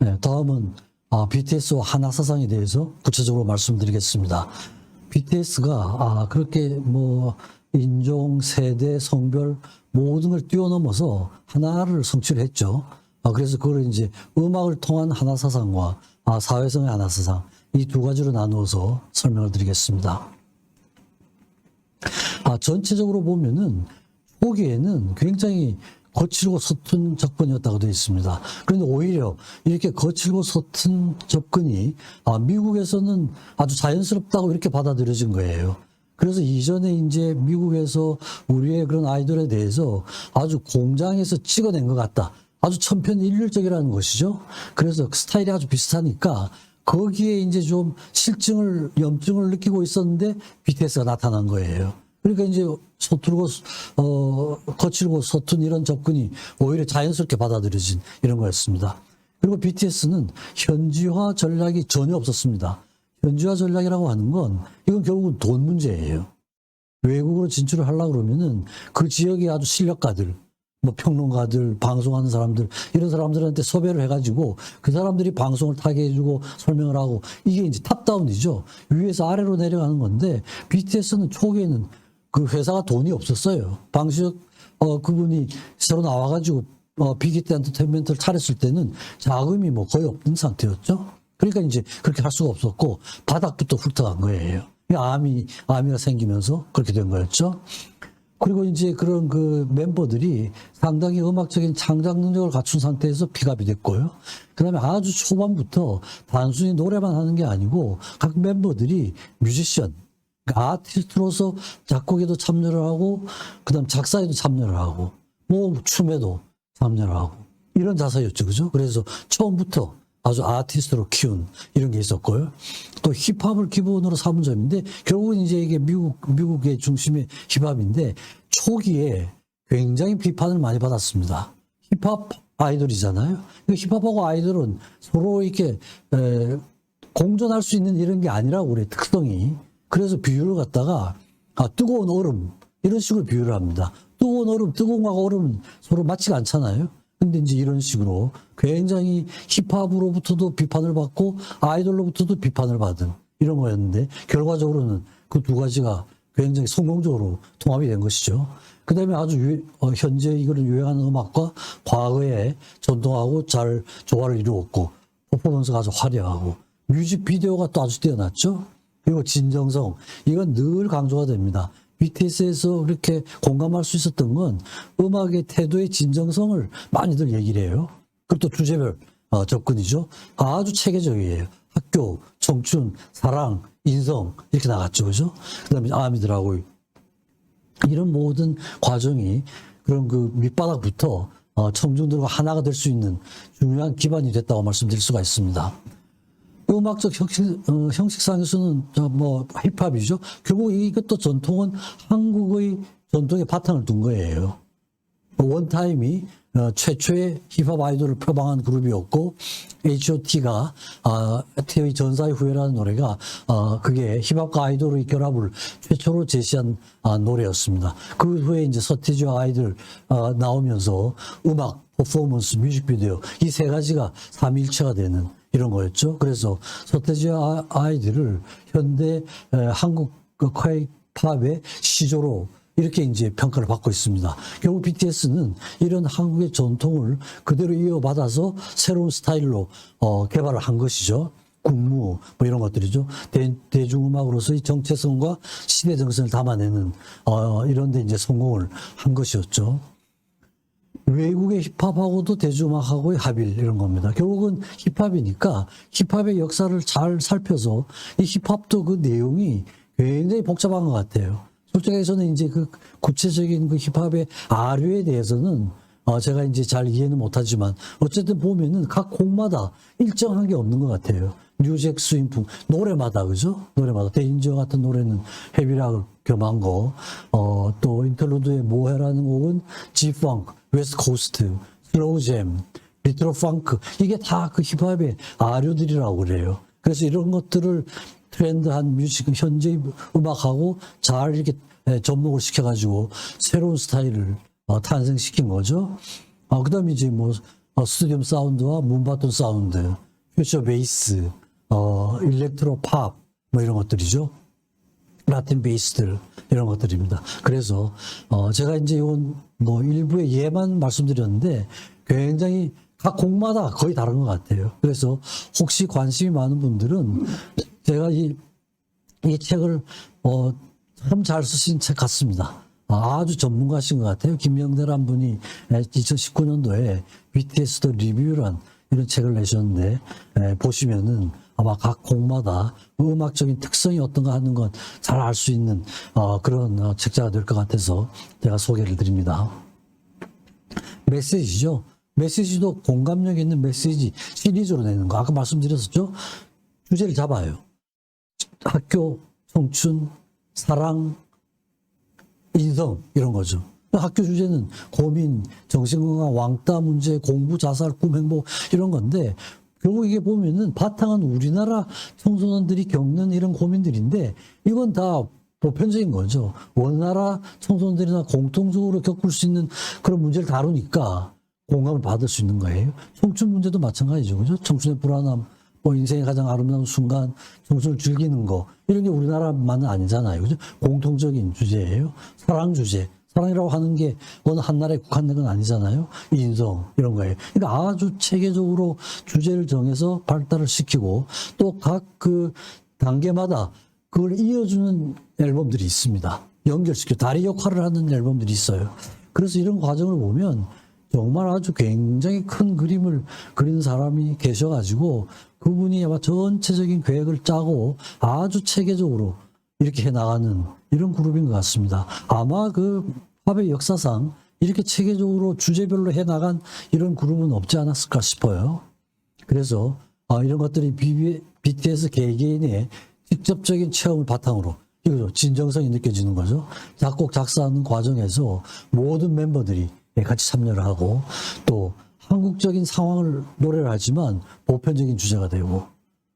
네, 다음은 BTS와 하나사상에 대해서 구체적으로 말씀드리겠습니다. BTS가 그렇게 뭐 인종, 세대, 성별 모든 걸 뛰어넘어서 하나를 성취를 했죠. 그래서 그걸 이제 음악을 통한 하나사상과 사회성의 하나사상 이 두 가지로 나누어서 설명을 드리겠습니다. 전체적으로 보면은 초기에는 굉장히 거칠고 서툰 접근이었다고 되어 있습니다. 그런데 오히려 이렇게 거칠고 서툰 접근이 미국에서는 아주 자연스럽다고 이렇게 받아들여진 거예요. 그래서 이전에 이제 미국에서 우리의 그런 아이돌에 대해서 아주 공장에서 찍어낸 것 같다. 아주 천편일률적이라는 것이죠. 그래서 스타일이 아주 비슷하니까 거기에 이제 좀 염증을 느끼고 있었는데 BTS가 나타난 거예요. 그러니까 이제 서툴고 거칠고 서툰 이런 접근이 오히려 자연스럽게 받아들여진 이런 거였습니다. 그리고 BTS는 현지화 전략이 전혀 없었습니다. 현지화 전략이라고 하는 건 이건 결국은 돈 문제예요. 외국으로 진출을 하려고 그러면은 그 지역의 아주 실력가들, 뭐 평론가들, 방송하는 사람들 이런 사람들한테 섭외를 해가지고 그 사람들이 방송을 타게 해주고 설명을 하고 이게 이제 탑다운이죠. 위에서 아래로 내려가는 건데 BTS는 초기에는 그 회사가 돈이 없었어요. 방시혁 그분이 새로 나와가지고 빅히트 엔터테인먼트를 차렸을 때는 자금이 뭐 거의 없는 상태였죠. 그러니까 이제 그렇게 할 수가 없었고 바닥부터 훑어간 거예요. 아미가 생기면서 그렇게 된 거였죠. 그리고 이제 그런 그 멤버들이 상당히 음악적인 창작 능력을 갖춘 상태에서 픽업이 됐고요. 그 다음에 아주 초반부터 단순히 노래만 하는 게 아니고 각 멤버들이 뮤지션, 아티스트로서 작곡에도 참여를 하고 그다음 작사에도 참여를 하고 뭐 춤에도 참여를 하고 이런 자세였죠. 그죠? 그래서 처음부터 아주 아티스트로 키운 이런 게 있었고요. 또 힙합을 기본으로 삼은 점인데 결국은 이제 이게 미국의 중심의 힙합인데 초기에 굉장히 비판을 많이 받았습니다. 힙합 아이돌이잖아요. 힙합하고 아이돌은 서로 이렇게 공존할 수 있는 이런 게 아니라고 우리 특성이. 그래서 비유를 갖다가 뜨거운 얼음 이런 식으로 비유를 합니다. 뜨거운 얼음, 뜨거운 거하고 얼음은 서로 맞지가 않잖아요. 근데 이제 이런 식으로 굉장히 힙합으로부터도 비판을 받고 아이돌로부터도 비판을 받은 이런 거였는데 결과적으로는 그 두 가지가 굉장히 성공적으로 통합이 된 것이죠. 그 다음에 아주 현재 이거를 유행하는 음악과 과거에 전통하고 잘 조화를 이루었고 퍼포먼스가 아주 화려하고 뮤직비디오가 또 아주 뛰어났죠. 그리고 진정성, 이건 늘 강조가 됩니다. BTS에서 그렇게 공감할 수 있었던 건 음악의 태도의 진정성을 많이들 얘기를 해요. 그리고 또 주제별 접근이죠. 아주 체계적이에요. 학교, 청춘, 사랑, 인성 이렇게 나갔죠. 그죠? 그 다음에 아미들하고 이런 모든 과정이 그런 그 밑바닥부터 청중들과 하나가 될 수 있는 중요한 기반이 됐다고 말씀드릴 수가 있습니다. 음악적 형식상에서는 뭐 힙합이죠. 결국 이것도 전통은 한국의 전통의 바탕을 둔 거예요. 원타임이 최초의 힙합 아이돌을 표방한 그룹이었고 H.O.T가 태의 전사의 후예라는 노래가 그게 힙합과 아이돌의 결합을 최초로 제시한 노래였습니다. 그 후에 이제 서태지와 아이들 나오면서 음악, 퍼포먼스, 뮤직비디오 이 세 가지가 삼위일체가 되는 이런 거였죠. 그래서 서태지와 아이들을 현대 한국 K-팝의 시조로 이렇게 이제 평가를 받고 있습니다. 결국 BTS는 이런 한국의 전통을 그대로 이어받아서 새로운 스타일로 개발을 한 것이죠. 군무 뭐 이런 것들이죠. 대중음악으로서의 정체성과 시대 정신을 담아내는 이런 데 이제 성공을 한 것이었죠. 외국의 힙합하고도 대중음악하고의 합일 이런 겁니다. 결국은 힙합이니까 힙합의 역사를 잘 살펴서 이 힙합도 그 내용이 굉장히 복잡한 것 같아요. 솔직히 저는 이제 그 구체적인 그 힙합의 아류에 대해서는 제가 이제 잘 이해는 못하지만 어쨌든 보면은 각 곡마다 일정한 게 없는 것 같아요. 뉴잭 스윙풍 노래마다 그죠? 노래마다 데인저 같은 노래는 헤비락을 겸한 거, 또 인터루드의 모해라는 곡은 G-펑크, 웨스트 코스트, 슬로우 잼, 리트로 펑크 이게 다 그 힙합의 아류들이라고 그래요. 그래서 이런 것들을 트렌드한 뮤직, 현재 음악하고 잘 이렇게 접목을 시켜가지고 새로운 스타일을 탄생시킨 거죠. 그 다음에 이제 뭐 스튜디움 사운드와 문바톤 사운드, 퓨처 베이스, 일렉트로 팝, 뭐 이런 것들이죠. 라틴 베이스들, 이런 것들입니다. 그래서, 제가 이제 이건 뭐 일부의 예만 말씀드렸는데 굉장히 각 곡마다 거의 다른 것 같아요. 그래서 혹시 관심이 많은 분들은 제가 이 책을, 참 잘 쓰신 책 같습니다. 아주 전문가신 것 같아요. 김명대란 분이 2019년도에 BTS 더 리뷰란 이런 책을 내셨는데, 보시면은 아마 각 곡마다 음악적인 특성이 어떤가 하는 건 잘 알 수 있는 그런 책자가 될 것 같아서 제가 소개를 드립니다. 메시지죠. 메시지도 공감력 있는 메시지 시리즈로 내는 거. 아까 말씀드렸었죠. 주제를 잡아요. 학교, 청춘, 사랑, 인성 이런 거죠. 학교 주제는 고민, 정신건강, 왕따 문제, 공부, 자살, 꿈, 행복 이런 건데 결국 이게 보면은 바탕은 우리나라 청소년들이 겪는 이런 고민들인데 이건 다 보편적인 거죠. 원나라 청소년들이나 공통적으로 겪을 수 있는 그런 문제를 다루니까 공감을 받을 수 있는 거예요. 청춘 문제도 마찬가지죠. 그죠? 청춘의 불안함, 뭐 인생의 가장 아름다운 순간, 청춘을 즐기는 거 이런 게 우리나라만은 아니잖아요. 그죠? 공통적인 주제예요. 사랑 주제. 사랑이라고 하는 게 어느 한 나라에 국한된 건 아니잖아요. 인성 이런 거예요. 그러니까 아주 체계적으로 주제를 정해서 발달을 시키고 또 각 그 단계마다 그걸 이어주는 앨범들이 있습니다. 연결시켜 다리 역할을 하는 앨범들이 있어요. 그래서 이런 과정을 보면 정말 아주 굉장히 큰 그림을 그리는 사람이 계셔가지고 그분이 아마 전체적인 계획을 짜고 아주 체계적으로 이렇게 해나가는 이런 그룹인 것 같습니다. 아마 그 팝의 역사상 이렇게 체계적으로 주제별로 해나간 이런 그룹은 없지 않았을까 싶어요. 그래서 이런 것들이 BTS 개개인의 직접적인 체험을 바탕으로 이거죠. 진정성이 느껴지는 거죠. 작곡, 작사하는 과정에서 모든 멤버들이 같이 참여를 하고 또 한국적인 상황을 노래를 하지만 보편적인 주제가 되고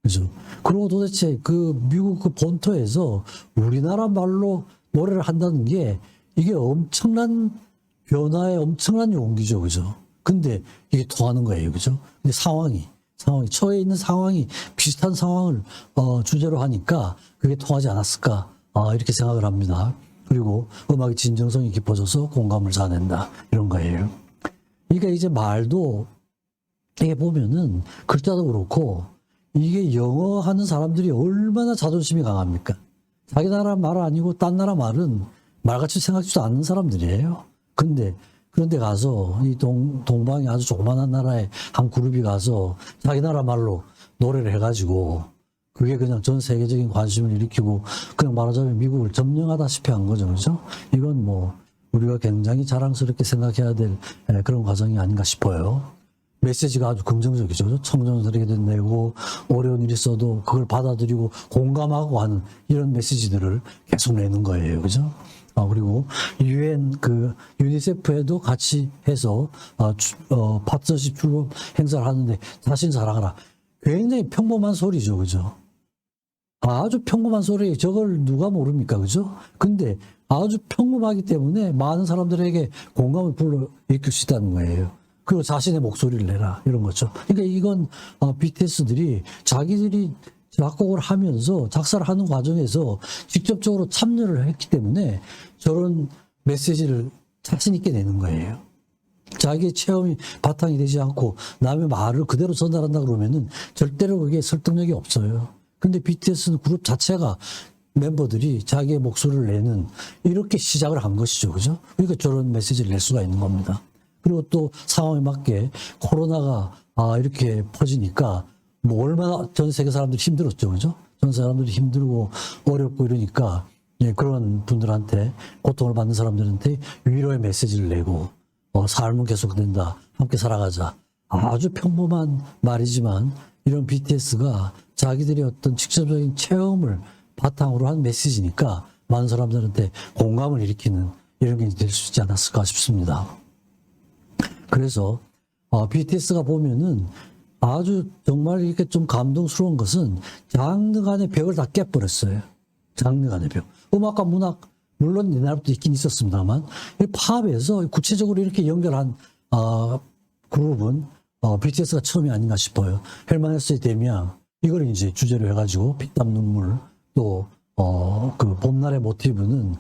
그죠. 그리고 도대체 그 미국 그 본토에서 우리나라 말로 노래를 한다는 게 이게 엄청난 변화의 엄청난 용기죠. 그죠. 근데 이게 통하는 거예요. 그죠. 근데 상황이 처해 있는 상황이 비슷한 상황을 주제로 하니까 그게 통하지 않았을까 이렇게 생각을 합니다. 그리고 음악의 진정성이 깊어져서 공감을 자낸다 이런 거예요. 그러니까 이제 말도 이게 보면은 글자도 그렇고 이게 영어 하는 사람들이 얼마나 자존심이 강합니까? 자기 나라 말 아니고 딴 나라 말은 말같이 생각지도 않는 사람들이에요. 그런데 가서 이 동방의 아주 조그만한 나라의 한 그룹이 가서 자기 나라 말로 노래를 해가지고 그게 그냥 전 세계적인 관심을 일으키고 그냥 말하자면 미국을 점령하다시피 한 거죠. 그죠? 이건 뭐 우리가 굉장히 자랑스럽게 생각해야 될 그런 과정이 아닌가 싶어요. 메시지가 아주 긍정적이죠. 그죠? 청소년들에게 내고 어려운 일이 있어도 그걸 받아들이고 공감하고 하는 이런 메시지들을 계속 내는 거예요. 그죠? 그리고 유엔 유니세프에도 같이 해서 파트너십 출범 행사를 하는데 자신 사랑하라. 굉장히 평범한 소리죠. 그죠? 아주 평범한 소리, 저걸 누가 모릅니까? 그죠? 근데 아주 평범하기 때문에 많은 사람들에게 공감을 불러일으킬 수 있다는 거예요. 그리고 자신의 목소리를 내라. 이런 거죠. 그러니까 이건 BTS들이 자기들이 작곡을 하면서 작사를 하는 과정에서 직접적으로 참여를 했기 때문에 저런 메시지를 자신 있게 내는 거예요. 자기의 체험이 바탕이 되지 않고 남의 말을 그대로 전달한다 그러면은 절대로 그게 설득력이 없어요. 근데 BTS는 그룹 자체가 멤버들이 자기의 목소리를 내는 이렇게 시작을 한 것이죠. 그죠? 그러니까 저런 메시지를 낼 수가 있는 겁니다. 그리고 또 상황에 맞게 코로나가 이렇게 퍼지니까 뭐 얼마나 전 세계 사람들이 힘들었죠. 그죠? 전 사람들이 힘들고 어렵고 이러니까 그런 분들한테 고통을 받는 사람들한테 위로의 메시지를 내고 삶은 계속된다. 함께 살아가자. 아주 평범한 말이지만 이런 BTS가 자기들의 어떤 직접적인 체험을 바탕으로 한 메시지니까 많은 사람들한테 공감을 일으키는 이런 게 될 수 있지 않았을까 싶습니다. 그래서 BTS가 보면은 아주 정말 이렇게 좀 감동스러운 것은 장르 간의 벽을 다 깨버렸어요. 장르 간의 벽. 음악과 문학 물론 옛날부터 있긴 있었습니다만 팝에서 구체적으로 이렇게 연결한 그룹은 BTS가 처음이 아닌가 싶어요. 헬마네스의 데미안 이걸 이제 주제로 해가지고 피땀 눈물 또 그 봄날의 모티브는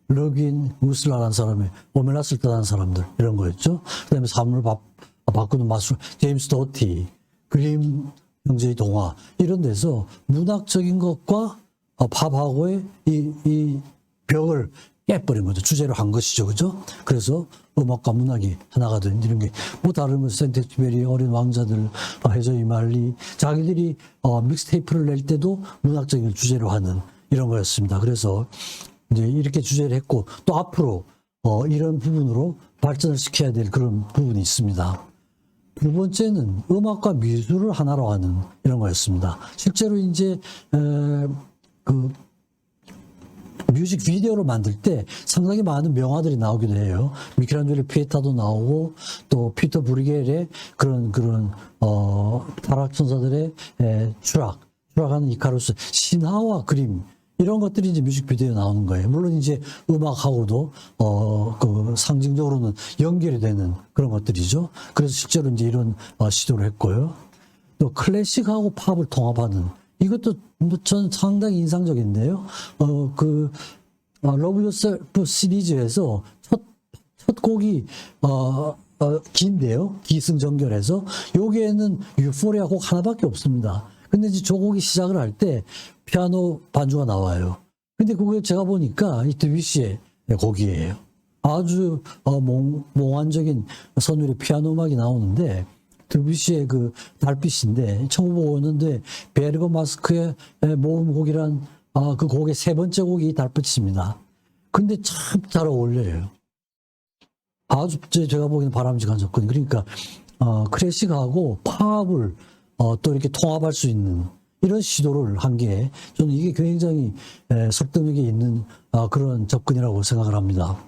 르긴 우슬라라는 사람의 오메라스를 떠난 사람들 이런 거였죠. 그다음에 삶을 바꾸는 마술 제임스 도티 그림 형제의 동화 이런 데서 문학적인 것과 팝하고의 이 벽을 깨버린 거죠. 주제로 한 것이죠. 그죠? 그래서 음악과 문학이 하나가 된 이런 게 뭐 다른 센텍쥐베리 어린 왕자들 해저 이말리 자기들이 믹스테이프를 낼 때도 문학적인 주제로 하는 이런 거였습니다. 그래서 이제 이렇게 주제를 했고 또 앞으로 이런 부분으로 발전을 시켜야 될 그런 부분이 있습니다. 두 번째는 음악과 미술을 하나로 하는 이런 거였습니다. 실제로 이제 그 뮤직비디오를 만들 때 상당히 많은 명화들이 나오기도 해요. 미켈란젤로 피에타도 나오고 또 피터 브리겔의 그런 타락천사들의 추락하는 이카루스 신화와 그림 이런 것들이 이제 뮤직비디오에 나오는 거예요. 물론 이제 음악하고도 그 상징적으로는 연결이 되는 그런 것들이죠. 그래서 실제로 이제 이런 시도를 했고요. 또 클래식하고 팝을 통합하는 이것도 전 상당히 인상적인데요. 러브 요셀프 시리즈에서 첫 곡이 긴데요. 기승전결해서 여기에는 유포리아 곡 하나밖에 없습니다. 근데 이제 저 곡이 시작을 할 때 피아노 반주가 나와요. 근데 그걸 제가 보니까 이 드뷔시의 곡이에요. 아주 몽환적인 선율의 피아노 음악이 나오는데 드뷔시의 그 달빛인데 1905년도에 베르거 마스크의 모음곡이란 그 곡의 세 번째 곡이 달빛입니다. 근데 참 잘 어울려요. 아주 제가 보기에는 바람직한 접근. 그러니까 클래식하고 팝을 또 이렇게 통합할 수 있는 이런 시도를 한 게 저는 이게 굉장히 설득력이 있는 그런 접근이라고 생각을 합니다.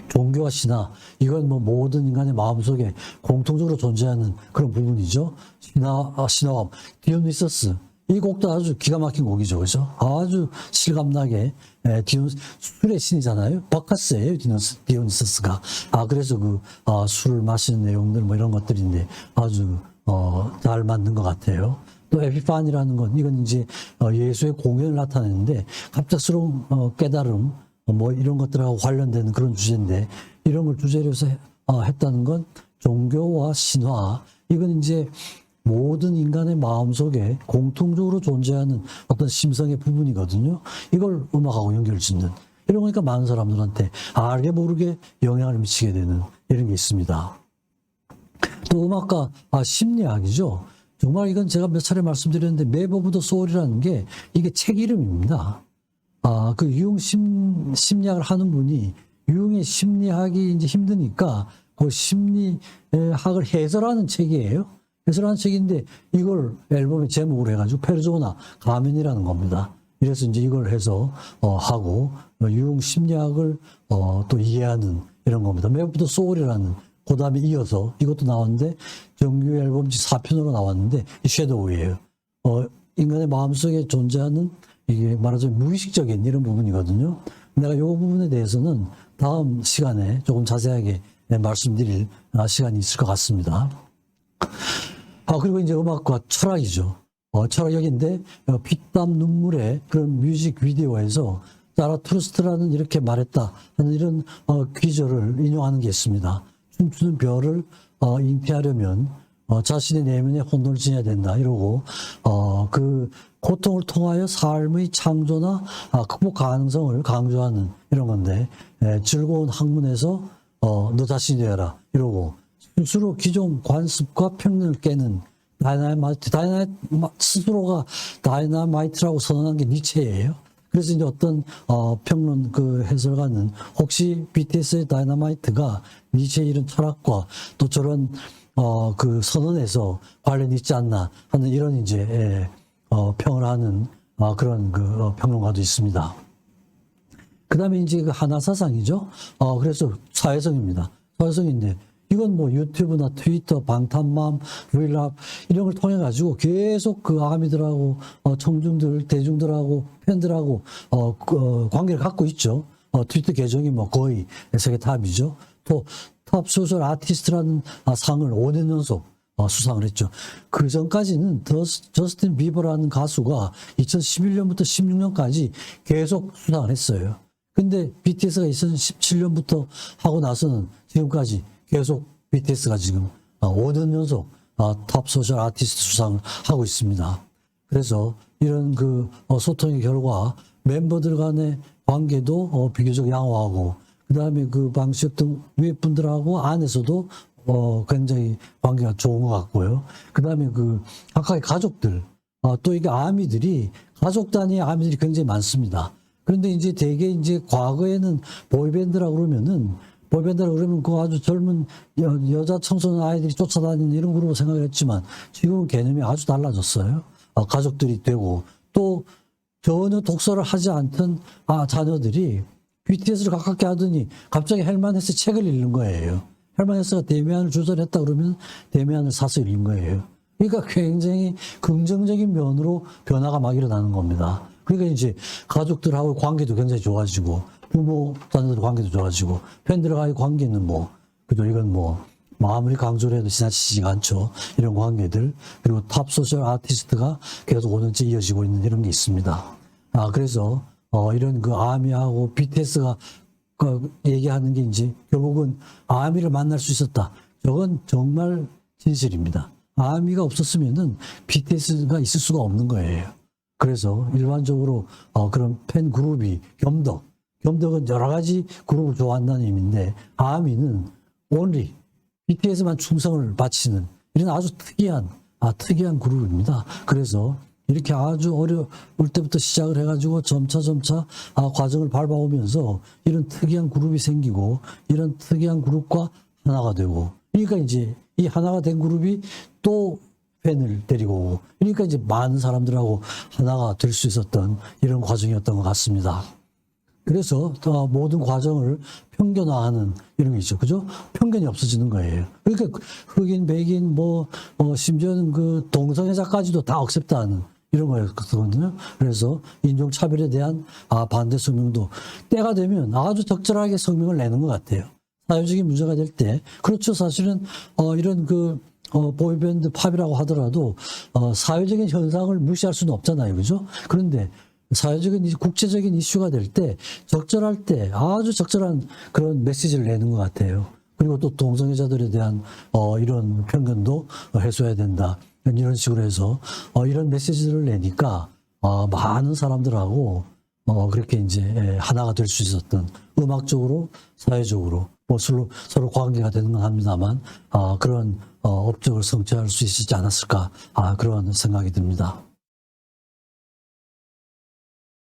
종교와 신화 이건 뭐 모든 인간의 마음속에 공통적으로 존재하는 그런 부분이죠. 신화와 디오니소스 이 곡도 아주 기가 막힌 곡이죠, 그죠? 아주 실감나게 술의 신이잖아요. 바카스예요, 디오니소스가. 그래서 술을 마시는 내용들 뭐 이런 것들인데 아주 잘 맞는 것 같아요. 또 에피파니라는 건 이건 이제 예수의 공연을 나타내는데 갑작스러운 깨달음 뭐 이런 것들하고 관련되는 그런 주제인데 이런 걸 주제로 해서 했다는 건 종교와 신화 이건 이제 모든 인간의 마음속에 공통적으로 존재하는 어떤 심성의 부분이거든요. 이걸 음악하고 연결짓는 이런 거니까 많은 사람들한테 알게 모르게 영향을 미치게 되는 이런 게 있습니다. 또 음악과 심리학이죠. 정말 이건 제가 몇 차례 말씀드렸는데 맵 오브 더 소울이라는 게 이게 책 이름입니다. 그 유흥 심리학을 하는 분이 유흥의 심리학이 이제 힘드니까 그 심리학을 해설하는 책이에요. 해설하는 책인데 이걸 앨범의 제목으로 해가지고 페르소나 가면이라는 겁니다. 그래서 이제 이걸 해서 하고 유흥 심리학을 또 이해하는 이런 겁니다. 맵 오브 더 소울이라는 그 다음에 이어서 이것도 나왔는데 정규 앨범지 4편으로 나왔는데 이 섀도우예요. 인간의 마음속에 존재하는 이게 말하자면 무의식적인 이런 부분이거든요. 내가 이 부분에 대해서는 다음 시간에 조금 자세하게 말씀드릴 시간이 있을 것 같습니다. 그리고 이제 음악과 철학이죠. 철학역인데 피땀 눈물의 그런 뮤직비디오에서 자라투스트라는 이렇게 말했다 하는 이런 귀절을 인용하는 게 있습니다. 춤추는 별을 잉태하려면 자신의 내면에 혼돈을 지녀야 된다 이러고 그 고통을 통하여 삶의 창조나 극복 가능성을 강조하는 이런 건데 즐거운 학문에서 너 자신이 되어라 이러고 스스로 기존 관습과 평론을 깨는 다이나마이트 스스로가 다이나마이트라고 선언한 게 니체예요. 그래서 이제 어떤 평론 그 해설가는 혹시 BTS의 다이너마이트가 니체의 이런 철학과 또 저런 그 선언에서 관련이 있지 않나 하는 이런 이제 평을 하는 그런 그 평론가도 있습니다. 그다음에 이제 그 하나사상이죠. 그래서 사회성입니다. 사회성인데 이건 뭐 유튜브나 트위터, 방탄맘, 브이랍 이런 걸 통해 가지고 계속 그 아미들하고 청중들, 대중들하고 팬들하고 관계를 갖고 있죠. 트위터 계정이 뭐 거의 세계 탑이죠. 또 탑 소셜 아티스트라는 상을 5년 연속 수상을 했죠. 그 전까지는 저스틴 비버라는 가수가 2011년부터 16년까지 계속 수상을 했어요. 근데 BTS가 2017년부터 하고 나서는 지금까지 계속 BTS가 지금 5년 연속 탑 소셜 아티스트 수상을 하고 있습니다. 그래서 이런 그 소통의 결과 멤버들 간의 관계도 비교적 양호하고, 그 다음에 그 방시였던 위에 분들하고 안에서도 굉장히 관계가 좋은 것 같고요. 그 다음에 그 각각의 가족들, 또 이게 아미들이 가족 단위의 아미들이 굉장히 많습니다. 그런데 이제 대개 이제 과거에는 보이밴드라고 그러면 그 아주 젊은 여자 청소년 아이들이 쫓아다니는 이런 그룹으로 생각을 했지만 지금은 개념이 아주 달라졌어요. 가족들이 되고, 또 전혀 독서를 하지 않던 자녀들이 BTS를 가깝게 하더니 갑자기 헬만 헤스 책을 읽는 거예요. 헬만 헤스가 데미안을 주선했다 그러면 데미안을 사서 읽는 거예요. 그러니까 굉장히 긍정적인 면으로 변화가 막 일어나는 겁니다. 그러니까 이제 가족들하고 관계도 굉장히 좋아지고, 부모, 자녀들 관계도 좋아지고, 팬들과의 관계는 그죠? 이건 아무리 강조를 해도 지나치지가 않죠. 이런 관계들. 그리고 탑 소셜 아티스트가 계속 5년째 이어지고 있는 이런 게 있습니다. 그래서, 이런 그 아미하고 BTS가 얘기하는 게 이제 결국은 아미를 만날 수 있었다. 저건 정말 진실입니다. 아미가 없었으면은 BTS가 있을 수가 없는 거예요. 그래서 일반적으로 그런 팬 그룹이 겸덕은 여러 가지 그룹을 좋아한다는 의미인데, 아미는 only BTS만 충성을 바치는 이런 아주 특이한 그룹입니다. 그래서 이렇게 아주 어려울 때부터 시작을 해가지고 점차 과정을 밟아오면서 이런 특이한 그룹이 생기고, 이런 특이한 그룹과 하나가 되고, 그러니까 이제 이 하나가 된 그룹이 또 팬을 데리고 오고, 그러니까 이제 많은 사람들하고 하나가 될 수 있었던 이런 과정이었던 것 같습니다. 그래서 모든 과정을 편견화하는 이런 게 있죠. 그죠? 편견이 없어지는 거예요. 그러니까 흑인, 백인, 심지어는 그 동성애자까지도 다 억셉트하는 이런 거였거든요. 그래서 인종차별에 대한 반대 성명도 때가 되면 아주 적절하게 성명을 내는 것 같아요. 사회적인 문제가 될 때. 그렇죠. 사실은 이런 보이밴드 팝이라고 하더라도 사회적인 현상을 무시할 수는 없잖아요. 그죠? 그런데 사회적인 국제적인 이슈가 될 때 적절할 때 아주 적절한 그런 메시지를 내는 것 같아요. 그리고 또 동성애자들에 대한 이런 편견도 해소해야 된다. 이런 식으로 해서 이런 메시지를 내니까 많은 사람들하고 그렇게 이제 하나가 될 수 있었던, 음악적으로 사회적으로 서로 관계가 되는 건 합니다만 그런 업적을 성취할 수 있지 않았을까, 그런 생각이 듭니다.